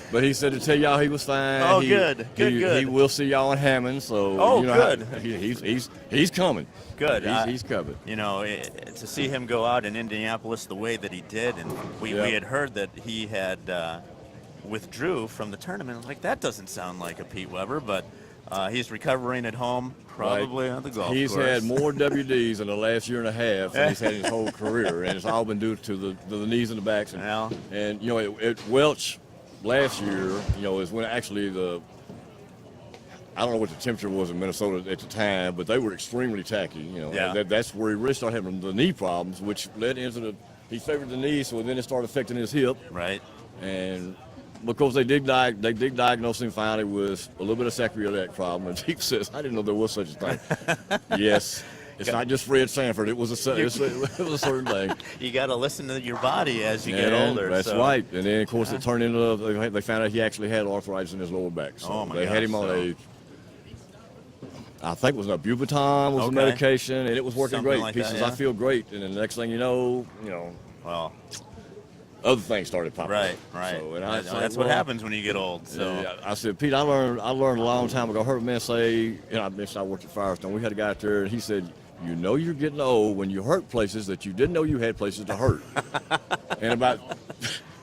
But he said to tell y'all he was fine. Oh, good. He will see y'all in Hammond, so good. He's coming. Good. He's coming. To see him go out in Indianapolis the way that he did, and we had heard that he had withdrew from the tournament. Like, that doesn't sound like a Pete Weber, but he's recovering at home, probably on the golf course. He's had more WDs in the last year and a half than he's had in his whole career, and it's all been due to the knees and the backs. And at Welch last year, is when actually I don't know what the temperature was in Minnesota at the time, but they were extremely tacky. That's where he really started having the knee problems, which led into he favored the knee, so then it started affecting his hip. Right. And because they did diagnose him finally with a little bit of sacroiliac problem, and he says, I didn't know there was such a thing. Yes. It's not just Fred Sanford. It was a certain thing. You got to listen to your body as you get older. That's right. And then, of course, it turned into they found out he actually had arthritis in his lower back. So they had him on I think it was a Bubiton was the medication, and it was working great. Like he says, I feel great. And then the next thing you know, well, other things started popping up. Right. So, that's what happens when you get old. So I said, Pete, I learned a long time ago. I heard a man say, I mentioned I worked at Firestone. We had a guy out there, and he said, you're getting old when you hurt places that you didn't know you had places to hurt. And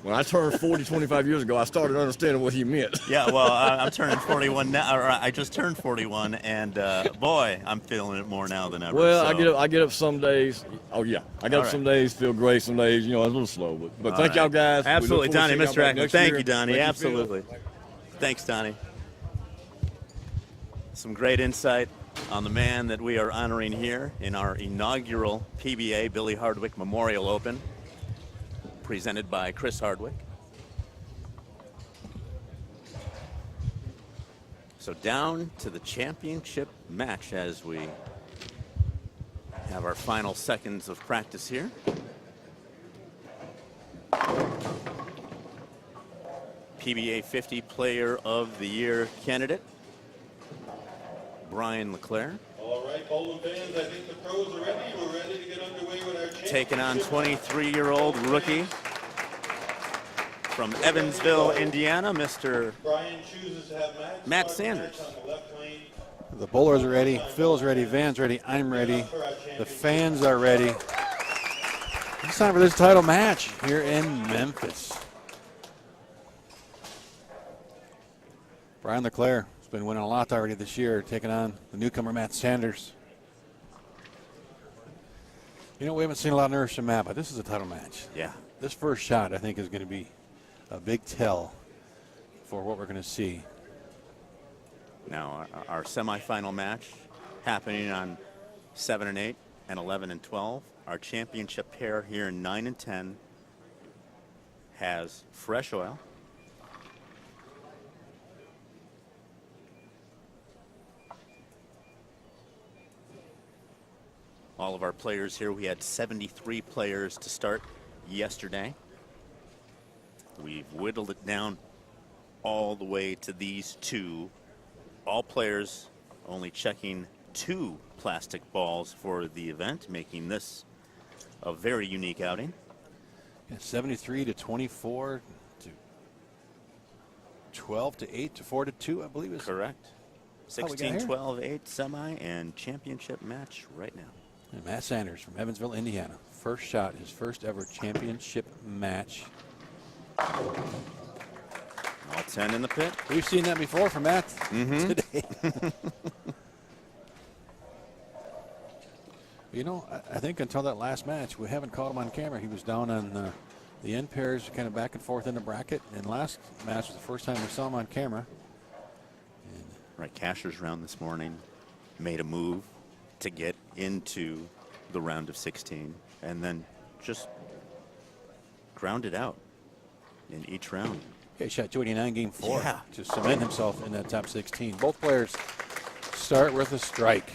when I turned 40 25 years ago, I started understanding what he meant. Yeah, well, I'm turning 41 now, or I just turned 41, and boy, I'm feeling it more now than ever. Well, I get up some days. Oh yeah, I get up some days, feel great. Some days, a little slow. But thank y'all guys. Absolutely, Donnie, Mr. Ackman. Thank you, Donnie. Absolutely. Thanks, Donnie. Some great insight on the man that we are honoring here in our inaugural PBA Billy Hardwick Memorial Open, presented by Chris Hardwick. So down to the championship match as we have our final seconds of practice here. PBA 50 Player of the Year candidate, Brian LeClaire. All right. right, Poland fans, I think the pros are ready. We're ready to get underway with our championship. Taking on 23-year-old rookie from Evansville, Indiana, Mr. Brian chooses to have Matt start the match Sanders. on the left lane. The bowlers are ready, Phil's ready, Van's ready, I'm ready, the fans are ready. It's time for this title match here in Memphis. Brian LeClaire has been winning a lot already this year, taking on the newcomer Matt Sanders. You know, we haven't seen a lot of nerves from Matt, but this is a title match. Yeah. This first shot, I think, is going to be a big tell for what we're going to see. Now, our semifinal match happening on 7 and 8 and 11 and 12. Our championship pair here in 9 and 10 has fresh oil. All of our players here, we had 73 players to start yesterday. We've whittled it down all the way to these two. All players only checking 2 plastic balls for the event, making this a very unique outing. Yeah, 73 to 24 to 12 to 8 to 4 to 2, I believe is correct. how we got 16, here. 12, 8 semi and championship match right now. And Matt Sanders from Evansville, Indiana. First shot, his first ever championship match. All 10 in the pit. We've seen that before from Matt today. You know, I think until that last match, we haven't caught him on camera. He was down on the end pairs, kind of back and forth in the bracket. And last match was the first time we saw him on camera. Right, Casher's round this morning made a move to get into the round of 16 and then just grounded out in each round. He shot 289 game 4 Yeah. to cement himself in that top 16. Both players start with a strike.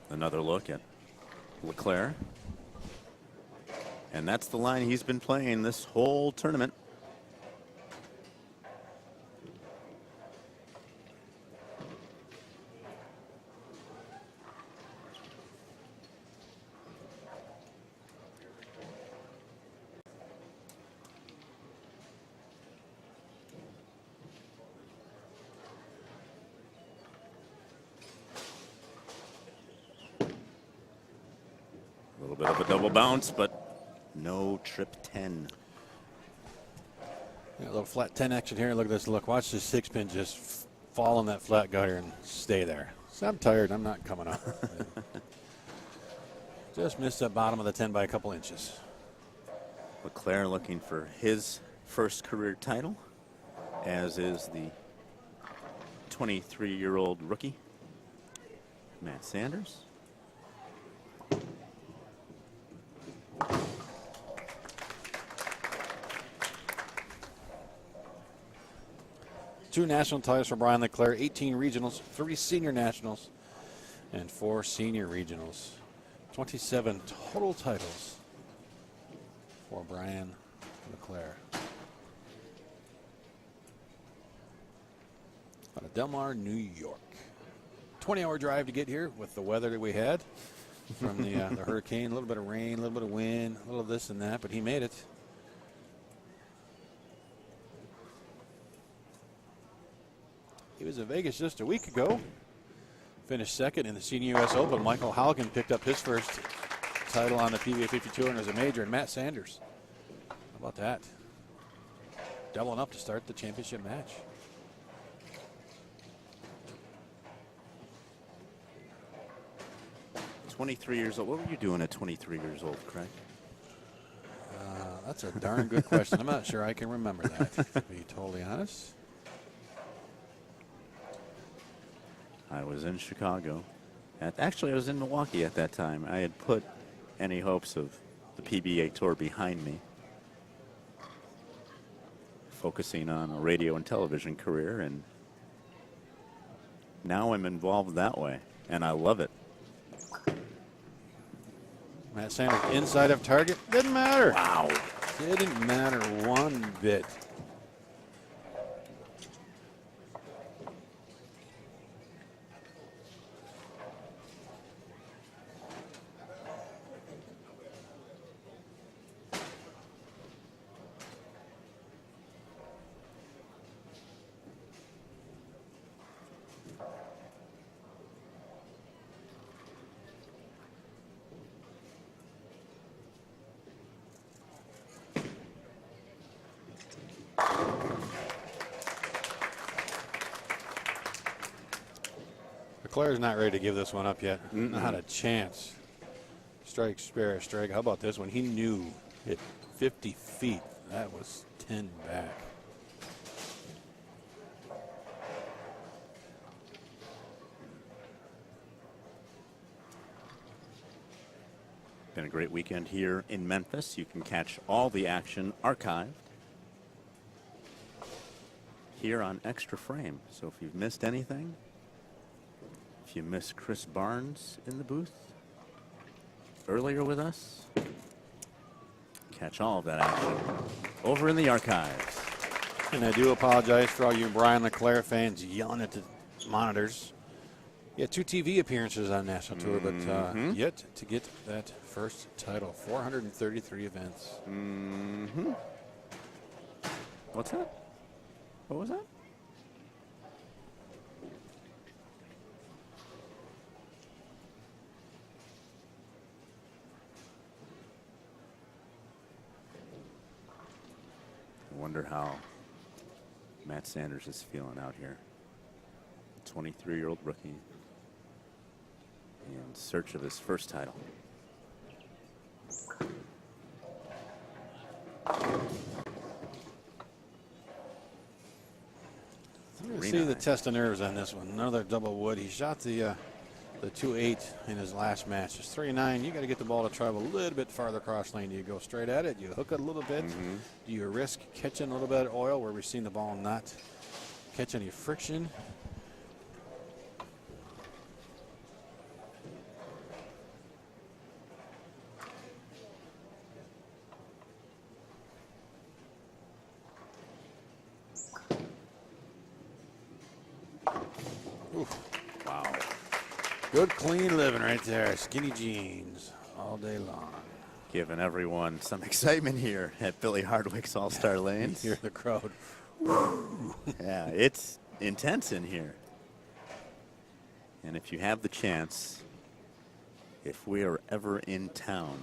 Another look at LeClaire. And that's the line he's been playing this whole tournament. A little bit of a double bounce, but no trip 10. Yeah, a little flat 10 action here. Look at this. Look, watch this 6-pin just fall in that flat gutter and stay there. So I'm tired. I'm not coming up. Just missed the bottom of the 10 by a couple inches. LeClaire looking for his first career title, as is the 23-year-old rookie, Matt Sanders. Two national titles for Brian LeClaire, 18 regionals, 3 senior nationals, and 4 senior regionals. 27 total titles for Brian LeClaire. Out of Delmar, New York. 20-hour drive to get here with the weather that we had from the hurricane. A little bit of rain, a little bit of wind, a little of this and that, but he made it. He was in Vegas just a week ago. Finished second in the Senior U.S. Open. Michael Halkin picked up his first title on the PBA 5200 as a major, and Matt Sanders. How about that? Doubling up to start the championship match. "23 years old. What were you doing at 23 years old, Craig?" That's a darn good question. I'm not sure I can remember that, to be totally honest. I was in Chicago. Actually, I was in Milwaukee at that time. I had put any hopes of the PBA Tour behind me, focusing on a radio and television career, and now I'm involved that way, and I love it. Matt Sanders inside of target. Didn't matter. Wow. Didn't matter one bit. LeClair's not ready to give this one up yet. Not a chance. Strike, spare, strike. How about this one? He knew it 50 feet. That was 10 back. Been a great weekend here in Memphis. You can catch all the action archived here on Extra Frame. So if you've missed anything, if you missed Chris Barnes in the booth earlier with us, catch all of that action over in the archives. And I do apologize for all you Brian LeClair fans yelling at the monitors. Yeah, 2 TV appearances on National Tour, but yet to get that first title. 433 events. What's that? What was that? I wonder how Matt Sanders is feeling out here. 23-year-old rookie in search of his first title. See the test of nerves on this one. Another double wood. He shot the 2-8 in his last match. It's 3-9. You got to get the ball to travel a little bit farther across lane. Do you go straight at it? Do you hook it a little bit? Do you risk catching a little bit of oil where we've seen the ball not catch any friction? Wow. Good clean living right there. Skinny jeans all day long. Giving everyone some excitement here at Billy Hardwick's All-Star Lanes. Hear the crowd. Yeah, it's intense in here. And if you have the chance, if we are ever in town,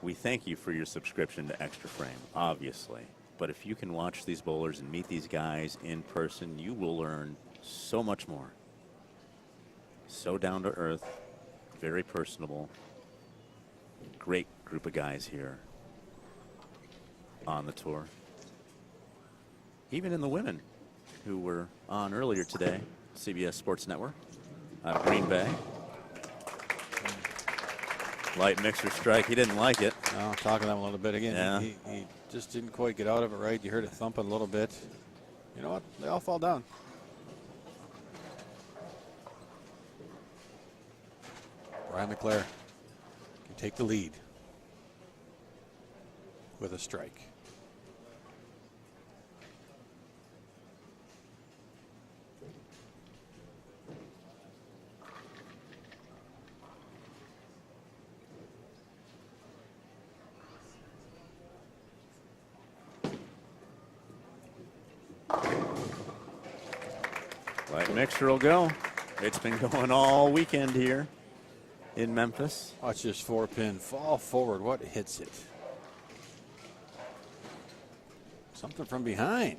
we thank you for your subscription to Extra Frame, obviously. But if you can watch these bowlers and meet these guys in person, you will learn so much more. So down to earth, very personable. Great group of guys here on the tour. Even in the women who were on earlier today, CBS Sports Network out of Green Bay. Light mixer strike. He didn't like it. No, talking to them a little bit again. Yeah. He just didn't quite get out of it right. You heard it thumping a little bit. You know what? They all fall down. Brian LeClair can take the lead with a strike. Light mixer will go. It's been going all weekend here in Memphis. Watch this 4-pin fall forward. What hits it? Something from behind.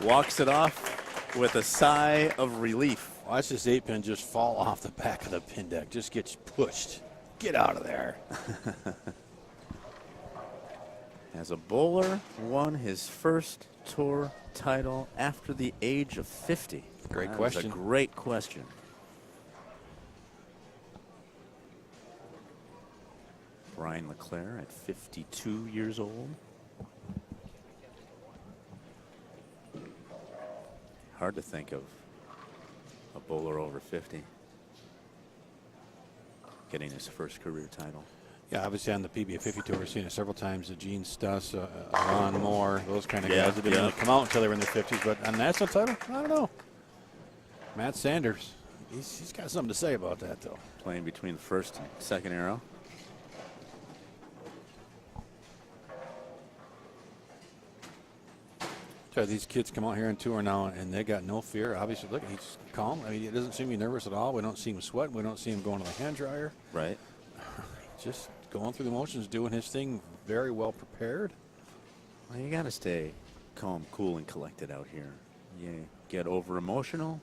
Walks it off with a sigh of relief. Watch this 8-pin just fall off the back of the pin deck. Just gets pushed. Get out of there. As a bowler, won his first tour title after the age of 50. Great That question. was a great question. Brian LeClair at 52 years old. Hard to think of a bowler over 50 getting his first career title. Yeah, obviously on the PBA 52, we're seeing it several times. The Gene Stuss, Ron Moore, those kind of Yeah, guys that didn't yeah. really come out until they were in their 50s. But on national title, I don't know. Matt Sanders, he's got something to say about that, though. Playing between the first and second arrow. So these kids come out here on tour now, and they got no fear. Obviously, look, he's calm. I mean, he doesn't seem to be nervous at all. We don't see him sweating. We don't see him going to the hand dryer. Right. Just going through the motions, doing his thing, very well prepared. Well, you got to stay calm, cool, and collected out here. You get over emotional.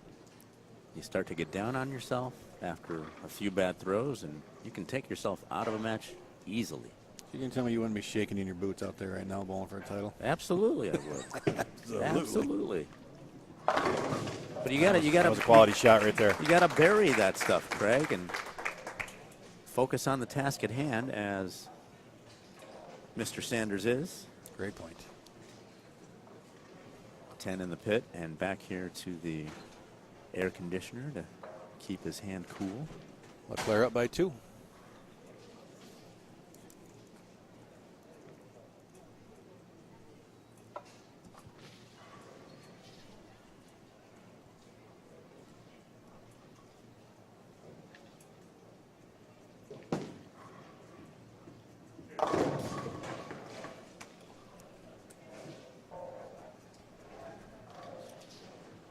You start to get down on yourself after a few bad throws, and you can take yourself out of a match easily. You can tell me you wouldn't be shaking in your boots out there right now, bowling for a title. Absolutely, I would. Absolutely. But you gotta That was a quality shot right there. You gotta bury that stuff, Craig, and focus on the task at hand, as Mr. Sanders is. Great point. 10 in the pit and back here to the air conditioner to keep his hand cool. Leclerc up by 2.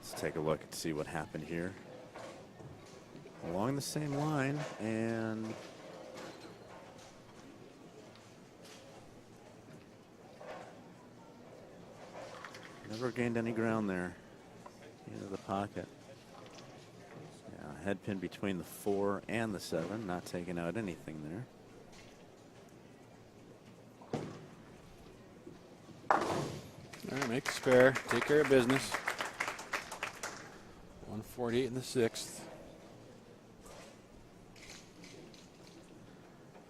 Let's take a look and see what happened here. Along the same line, and never gained any ground there into the pocket. Yeah, head pin between the 4 and the 7, not taking out anything there. All right, make a spare. Take care of business. 148 in the 6th.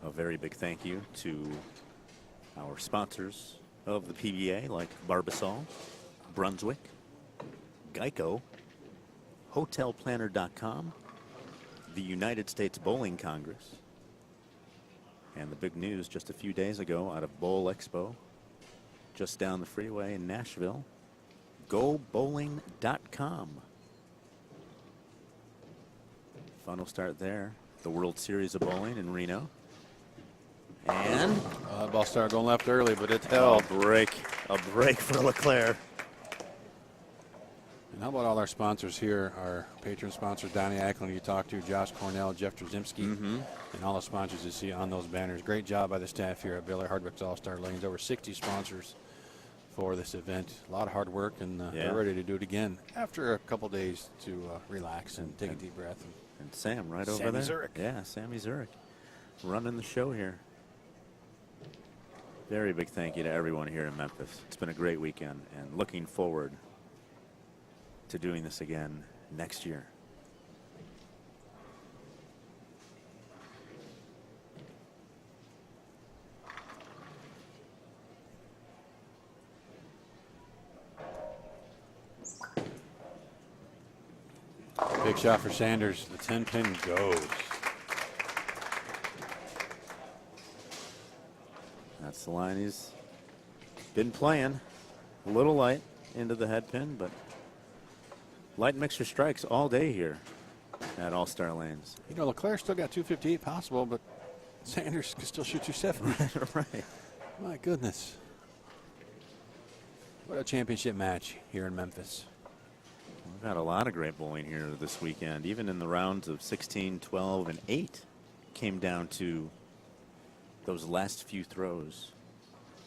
A very big thank you to our sponsors of the PBA, like Barbasol, Brunswick, Geico, HotelPlanner.com, the United States Bowling Congress, and the big news just a few days ago out of Bowl Expo, just down the freeway in Nashville, GoBowling.com. Fun will start there. The World Series of Bowling in Reno. And Ball started going left early, but it a held. break for Leclerc. And how about all our sponsors here, our patron sponsors, Donnie Ackland, you talked to, Josh Cornell, Jeff Trzymski, and all the sponsors you see on those banners. Great job by the staff here at Billy Hardwick's All-Star Lanes. Over 60 sponsors for this event. A lot of hard work, and they're ready to do it again after a couple days to relax and take a deep breath. And Sam right over Sammy there. Zurich. Yeah, Sammy Zurich running the show here. Very big thank you to everyone here in Memphis. It's been a great weekend, and looking forward to doing this again next year. Big shot for Sanders. The 10-pin goes. That's the line he's been playing. A little light into the head pin, but light mixer strikes all day here at All-Star Lanes. You know, Leclerc still got 258 possible, but Sanders can still shoot 270. Right. My goodness. What a championship match here in Memphis. We've had a lot of great bowling here this weekend. Even in the rounds of 16, 12, and 8 came down to those last few throws.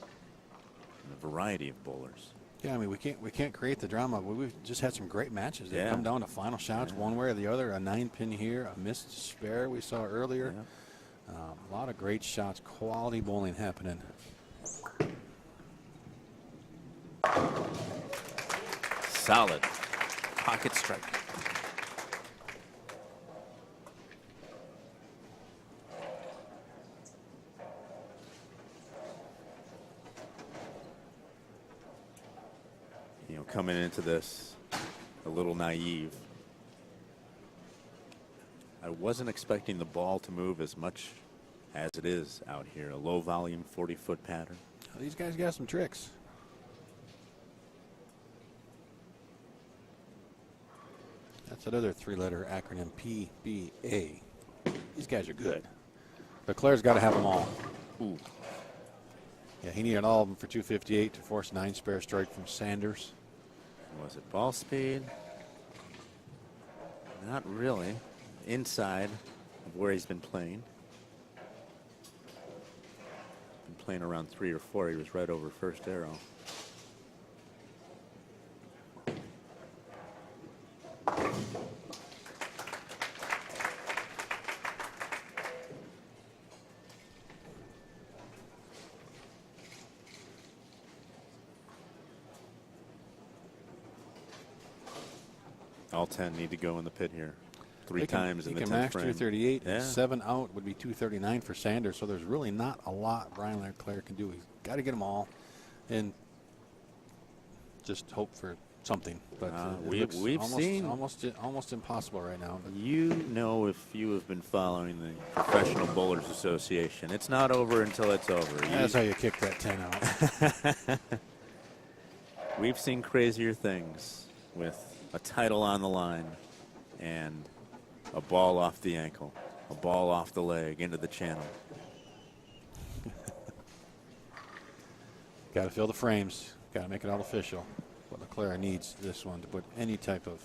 And a variety of bowlers. Yeah, I mean, we can't create the drama, but we've just had some great matches. They come down to final shots one way or the other. A 9-pin here, a missed spare we saw earlier. A lot of great shots, quality bowling happening. Solid pocket strike. You know, coming into this a little naive. I wasn't expecting the ball to move as much as it is out here. A low volume 40-foot pattern. These guys got some tricks. That's another three-letter acronym, PBA. These guys are good. But Claire's got to have them all. Ooh. Yeah, he needed all of them for 258 to force 9 spare strike from Sanders. Was it ball speed? Not really. Inside of where he's been playing. Been playing around 3 or 4. He was right over first arrow. All 10 need to go in the pit here. Three times in the 10th frame. He can max 238. Yeah. 7 out would be 239 for Sanders. So there's really not a lot Brian Leclerc can do. He's got to get them all and just hope for something. But we've seen almost impossible right now. But you know, if you have been following the Professional Bowlers Association, it's not over until it's over. That's how you kick that 10 out. We've seen crazier things with a title on the line and a ball off the ankle, a ball off the leg into the channel. Got to fill the frames. Got to make it all official. But Leclerc needs this one to put any type of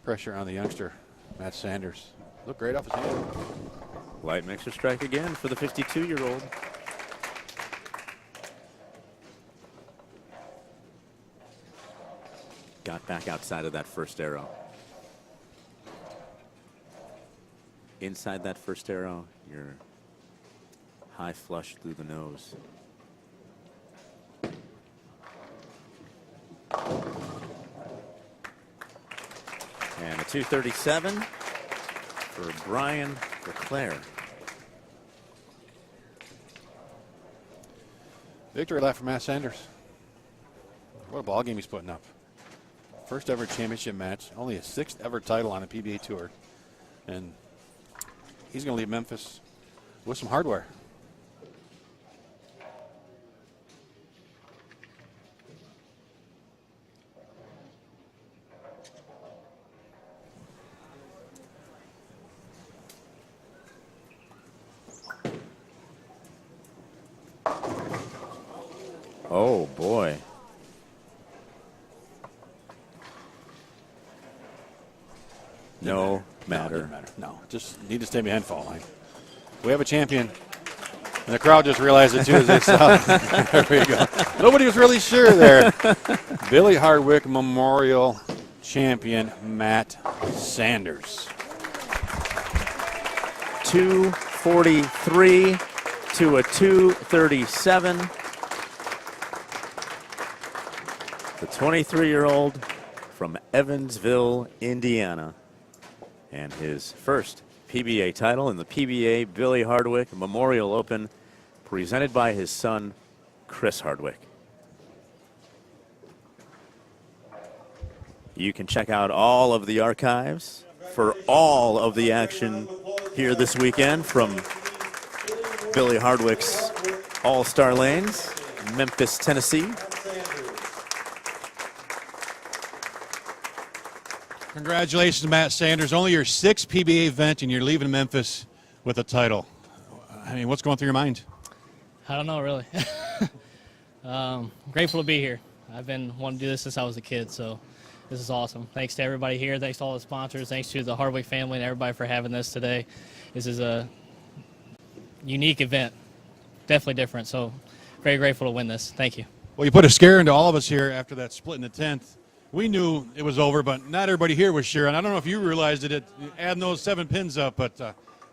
pressure on the youngster, Matt Sanders. Look great off his hand. Light mixer strike again for the 52-year-old. Got back outside of that first arrow. Inside that first arrow, you're high flush through the nose. And a 237 for Brian Leclerc. Victory lap for Matt Sanders. What a ball game he's putting up. First ever championship match, only a 6th ever title on a PBA tour. And he's going to leave Memphis with some hardware. Oh, boy. No matter. No, just need to stay behind fall line. We have a champion. And the crowd just realized it too. There we go. Nobody was really sure there. Billy Hardwick Memorial Champion Matt Sanders. 243 to a 237. The 23-year-old from Evansville, Indiana. And his first PBA title in the PBA Billy Hardwick Memorial Open, presented by his son, Chris Hardwick. You can check out all of the archives for all of the action here this weekend from Billy Hardwick's All-Star Lanes, Memphis, Tennessee. Congratulations, Matt Sanders. Only your 6th PBA event, and you're leaving Memphis with a title. I mean, what's going through your mind? I don't know, really. Grateful to be here. I've been wanting to do this since I was a kid, so this is awesome. Thanks to everybody here. Thanks to all the sponsors. Thanks to the Hardwick family and everybody for having this today. This is a unique event. Definitely different, so very grateful to win this. Thank you. Well, you put a scare into all of us here after that split in the 10th. We knew it was over, but not everybody here was sure. And I don't know if you realized it, adding those 7 pins up, but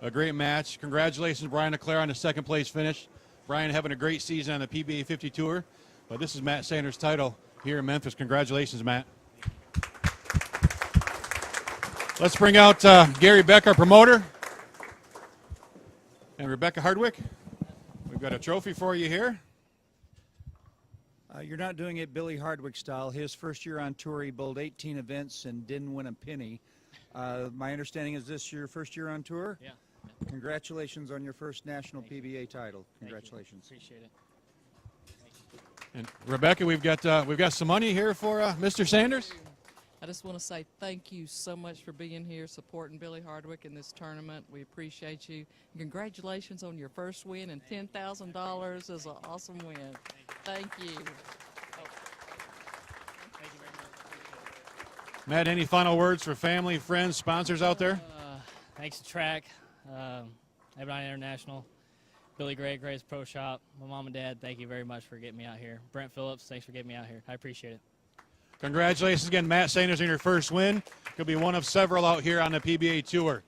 a great match. Congratulations, Brian Leclerc, on the 2nd place finish. Brian having a great season on the PBA 50 Tour. But this is Matt Sanders' title here in Memphis. Congratulations, Matt. Let's bring out Gary Beck, our promoter, and Rebecca Hardwick. We've got a trophy for you here. You're not doing it Billy Hardwick style. His first year on tour, he bowled 18 events and didn't win a penny. My understanding is this your first year on tour? Yeah. Congratulations on your first national PBA title. Thank you. Congratulations. Appreciate it. And Rebecca, we've got some money here for Mr. Sanders. I just want to say thank you so much for being here, supporting Billy Hardwick in this tournament. We appreciate you. Congratulations on your first win, and $10,000 is an awesome win. Thank you. Thank you very much. Matt, any final words for family, friends, sponsors out there? Thanks to Track, everybody International, Billy Gray, Gray's Pro Shop, my mom and dad, thank you very much for getting me out here. Brent Phillips, thanks for getting me out here. I appreciate it. Congratulations again, Matt Sanders, on your first win. Could be one of several out here on the PBA Tour.